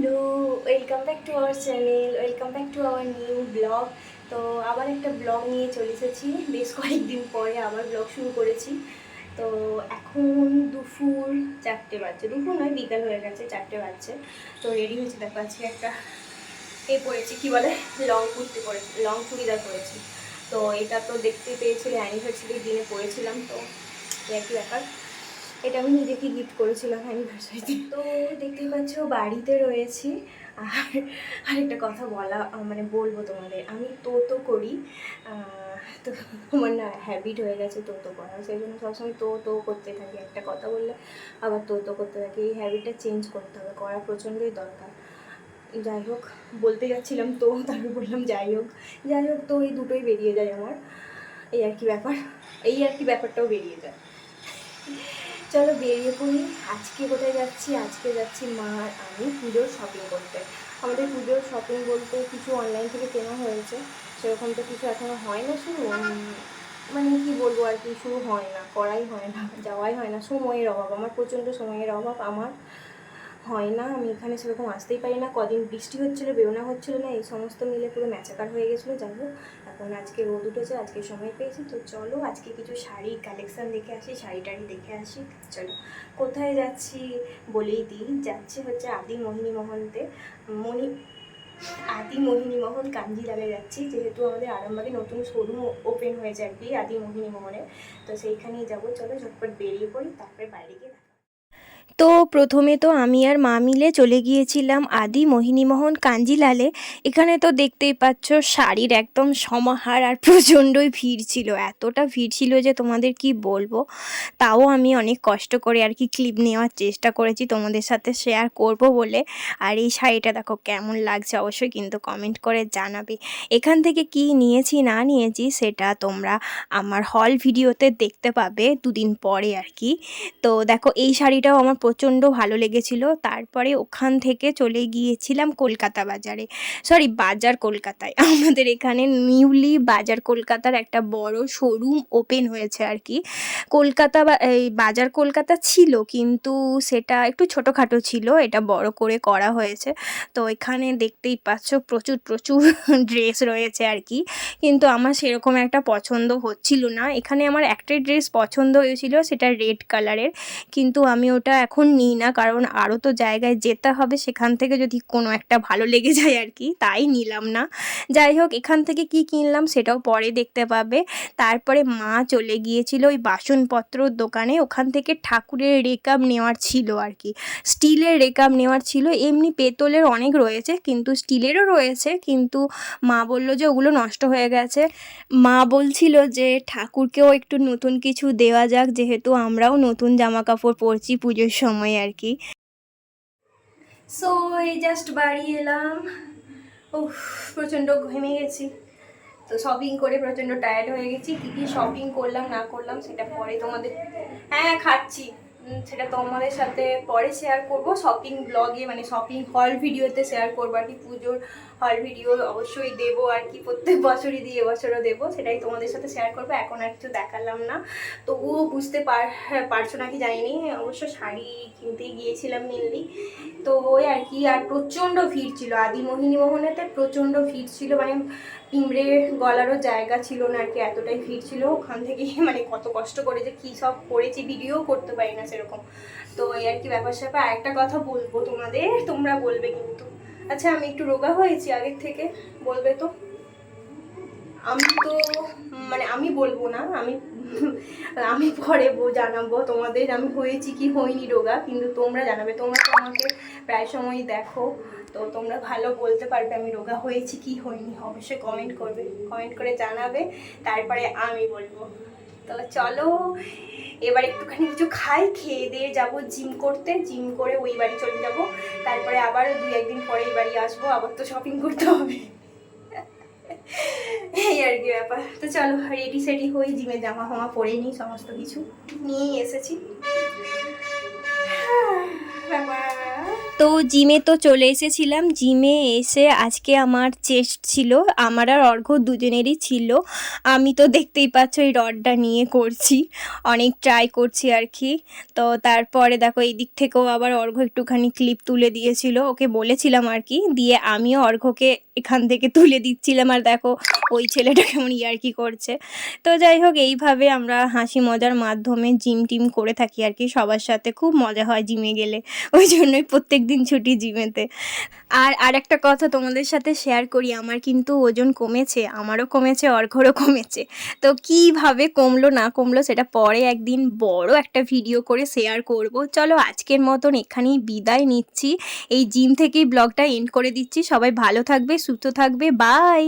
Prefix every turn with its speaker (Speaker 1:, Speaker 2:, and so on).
Speaker 1: Hello, welcome back to our channel, welcome back to our new blog. তো আবার একটা blog নিয়ে চলে এসেছি, বেশ কয়েকদিন পরে আবার ব্লগ শুরু করেছি। তো এখন দুপুর 4টে বাজছে, দুপুর নয় বিকাল হয়ে গেছে, 4টে বাজছে। তো রেডি হয়েছে, দেখো আজকে একটা পরেছি, কি বলে, লং কুর্তি পরেছি, লং চুড়িদার পরেছি। তো এটা তো দেখতে পেয়েছিলে অ্যানিভার্সারির দিনে পরেছিলাম, তো একই ব্যাপার। এটা আমি নিজেকে গিফট করেছিলাম অ্যানিভার্সারিতে। তো দেখতেই পাচ্ছ বাড়িতে রয়েছি। আর আরেকটা কথা বলবো তোমাদের, আমি তো করি। তো আমার না হ্যাবিট হয়ে গেছে তো করা, সেই জন্য সবসময় তো করতে থাকি। একটা কথা বললে আবার তো করতে থাকি। এই হ্যাবিটটা চেঞ্জ করতে হবে, করা প্রচণ্ডই দরকার। যাই হোক, বলতে যাচ্ছিলাম তো, তারপর বললাম যাই হোক। তো এই দুটোই বেরিয়ে যায় আমার, এই আর কি ব্যাপার, ব্যাপারটাও বেরিয়ে যায়। চলো বেরিয়ে পড়ি। আজকে কোথায় যাচ্ছি? আজকে যাচ্ছি মা আর আমি পুজোর শপিং করতে। আমাদের পুজোর শপিং বলতে কিছু অনলাইন থেকে কেনা হয়েছে, সেরকম তো কিছু এখনও হয় না শুরু। মানে কি বলবো আর কি, শুরু হয় না, করাই হয় না, যাওয়াই হয় না। সময়ের অভাব, আমার প্রচণ্ড সময়ের অভাব আমার, হয় না। আমি এখানে সেরকম আসতেই পারি না। কদিন বৃষ্টি হচ্ছিলো, বেরোনো হচ্ছিলো না, এই সমস্ত মিলে পুরো ম্যাচাকার হয়ে গেছিলো। যাই হোক, এখন আজকে রোদ উঠেছে, আজকে সময় পেয়েছি। তো চলো আজকে কিছু শাড়ির কালেকশান দেখে আসি, শাড়ি টাড়ি দেখে আসি। চলো কোথায় যাচ্ছি বলেই দিই, যাচ্ছি হচ্ছে আদি মোহিনী মোহন কাঞ্জিলালে যাচ্ছি, যেহেতু আমাদের আরামবাগে নতুন শোরুম ওপেন হয়েছে আর কি আদি মোহিনী মোহনে। তো সেইখানেই যাবো। চলো ঝটপট বেরিয়ে পড়ি, তারপরে বাইরে গিয়ে। তো প্রথমে তো আমি আর মা মিলে চলে গিয়েছিলাম আদি মোহিনীমোহন কাঞ্জিলালে। এখানে তো দেখতেই পাচ্ছ শাড়ির একদম সমাহার, আর প্রচণ্ডই ভিড় ছিল, এতটা ভিড় ছিল যে তোমাদের কি বলবো। তাও আমি অনেক কষ্ট করে আর কি ক্লিপ নেওয়ার চেষ্টা করেছি তোমাদের সাথে শেয়ার করব বলে। আর এই শাড়িটা দেখো কেমন লাগছে, অবশ্যই কিন্তু কমেন্ট করে জানাবে। এখান থেকে কি নিয়েছি না নিয়েছি সেটা তোমরা আমার হল ভিডিওতে দেখতে পাবে দুদিন পরে আর কি। তো দেখো এই শাড়িটাও আমার প্রচণ্ড ভালো লেগেছিলো। তারপরে ওখান থেকে চলে গিয়েছিলাম কলকাতা বাজারে, সরি বাজার কলকাতায়। আমাদের এখানে নিউলি বাজার কলকাতার একটা বড় শোরুম ওপেন হয়েছে আর কি। এই বাজার কলকাতা ছিল, কিন্তু সেটা একটু ছোটোখাটো ছিল, এটা বড় করে করা হয়েছে। তো এখানে দেখতেই পাচ্ছ প্রচুর প্রচুর ড্রেস রয়েছে আর কি, কিন্তু আমার সেরকম একটা পছন্দ হচ্ছিল না। এখানে আমার একটাই ড্রেস পছন্দ হয়েছিল, সেটা রেড কালারের, কিন্তু আমি ওটা এখন নিই না, কারণ আরও তো জায়গায় যেতে হবে, সেখান থেকে যদি কোনো একটা ভালো লেগে যায় আর কি, তাই নিলাম না। যাই হোক, এখান থেকে কি কিনলাম সেটাও পরে দেখতে পাবে। তারপরে মা চলে গিয়েছিল ওই বাসনপত্রর দোকানে, ওখান থেকে ঠাকুরের রেকাব নেওয়ার ছিল আর কি, স্টিলের রেকাব নেওয়ার ছিল। এমনি পেতলের অনেক রয়েছে, কিন্তু স্টিলেরও রয়েছে, কিন্তু মা বলল যে ওগুলো নষ্ট হয়ে গেছে। মা বলছিল যে ঠাকুরকেও একটু নতুন কিছু দেওয়া যাক, যেহেতু আমরাও নতুন জামা কাপড় পরছি পুজোর সময় আর কি। সো এই জাস্ট বাড়ি এলাম, উফ প্রচণ্ড ঘেমে গেছি। তো শপিং করে প্রচণ্ড টায়ার্ড হয়ে গেছি। কী কী শপিং করলাম না করলাম সেটা পরে তোমাদের, হ্যাঁ খাচ্ছি, সেটা তোমাদের সাথে পরে শেয়ার করব শপিং ব্লগে, মানে শপিং হল ভিডিওতে শেয়ার করবো আর কি। পুজোর হল ভিডিও অবশ্যই দেবো আর কি, প্রত্যেক বছরই দিই, এবছরও দেবো, সেটাই তোমাদের সাথে শেয়ার করবো। এখন আর কিছু দেখালাম না, তবুও বুঝতে পারছো নাকি জানিনি। অবশ্য শাড়ি কিনতে গিয়েছিলাম মেনলি, তো ওই আর কি। আর প্রচণ্ড ভিড় ছিল আদি মোহিনীমোহনেতে, প্রচণ্ড ভিড় ছিল, মানে পিঁমড়ে গলারও জায়গা ছিল না আর কি, এতটাই ভিড় ছিল। ওখান থেকে মানে কত কষ্ট করে যে কী সব করেছি, ভিডিও করতে পারি না সেরকম। তো এই আর কি ব্যাপার স্যাপার। আরেকটা কথা বলবো তোমাদের, তোমরা বলবে কিন্তু, আচ্ছা আমি একটু রোগা হয়েছি আগের থেকে, বলবে তো? আমি তো মানে আমি বলবো না, আমি পরে জানাবো তোমাদের আমি হয়েছি কি হইনি রোগা, কিন্তু তোমরা জানাবে। তোমরা তো আমাকে প্রায় সময় দেখো, তো তোমরা ভালো বলতে পারবে আমি রোগা হয়েছি কি হইনি, অবশ্যই কমেন্ট করবে, কমেন্ট করে জানাবে, তারপরে আমি বলবো। তো চলো এবার একটুখানি কিছু খাই, খেয়ে দিয়ে যাবো জিম করতে, জিম করে ওই বাড়ি চলে যাব। তারপরে আবার 2-1 দিন পরে এই বাড়ি আসবো, আবার তো শপিং করতে হবে, এই আর কি ব্যাপার। তো চলো রেডি সেডি হই, জিমে জামা ফামা পরে নিই, সমস্ত কিছু নিয়েই এসেছি। ব্যাপার তো জিমে তো চলে এসেছিলাম। জিমে এসে আজকে আমার চেস্ট ছিল, আমার আর অর্ঘ্য দুজনেরই ছিল। আমি তো দেখতেই পাচ্ছ এই রডটা নিয়ে করছি, অনেক ট্রাই করছি আর কি। তো তারপরে দেখো এই দিক থেকেও আবার অর্ঘ্য একটুখানি ক্লিপ তুলে দিয়েছিল, ওকে বলেছিলাম আর কি, দিয়ে আমিও অর্ঘ্যকে এখান থেকে তুলে দিচ্ছিলাম। আর দেখো ওই ছেলেটা কেমন ইয়ার্কি করছে। তো যাই হোক, এইভাবে আমরা হাসি মজার মাধ্যমে জিম টিম করে থাকি আর কি, সবার সাথে খুব মজা হয় জিমে গেলে, ওই জন্যই প্রত্যেকদিন ছুটি জিমেতে। আর একটা কথা তোমাদের সাথে শেয়ার করি, আমার কিন্তু ওজন কমেছে, আমারও কমেছে, অর্ঘ্যরও কমেছে। তো কিভাবে কমলো না কমলো সেটা পরে একদিন বড় একটা ভিডিও করে শেয়ার করব। চলো আজকের মতন এখানেই বিদায় নিচ্ছি, এই জিম থেকেই ব্লগটা এন্ড করে দিচ্ছি। সবাই ভালো থাকবে, সুস্থ থাকবে, বাই।